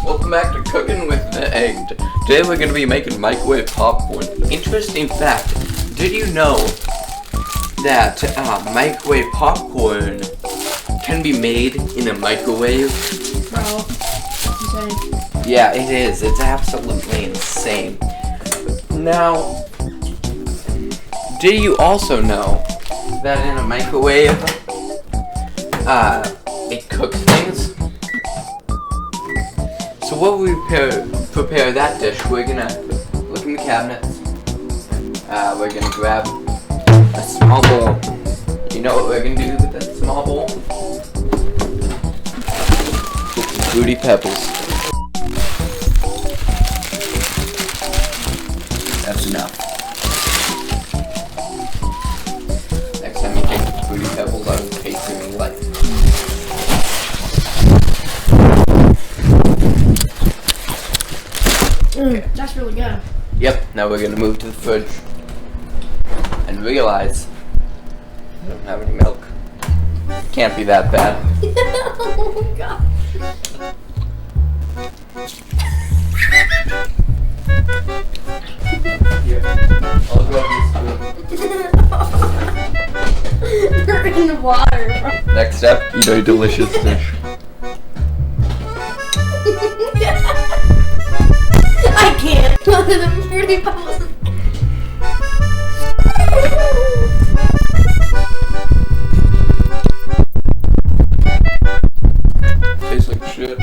Welcome back to Cooking with the Egg. Today we're going to be making microwave popcorn. Interesting fact, did you know that microwave popcorn can be made in a microwave? Bro, insane. Yeah, it is. It's absolutely insane. Now, do you also know that in a microwave, it cooks things? So while we prepare that dish, we're gonna look in the cabinets. We're gonna grab a small bowl. You know what we're gonna do with that small bowl? Put some Fruity Pebbles. That's enough. Next time you take the Fruity Pebbles, I will taste your life. Okay. That's really good. Yep, now we're gonna move to the fridge and realize I don't have any milk. Can't be that bad. Oh my god. Here, I'll grab this spoon. You're in the water. Next up, eat our delicious dish. I can't. One of them Fruity Pebbles. Tastes like shit.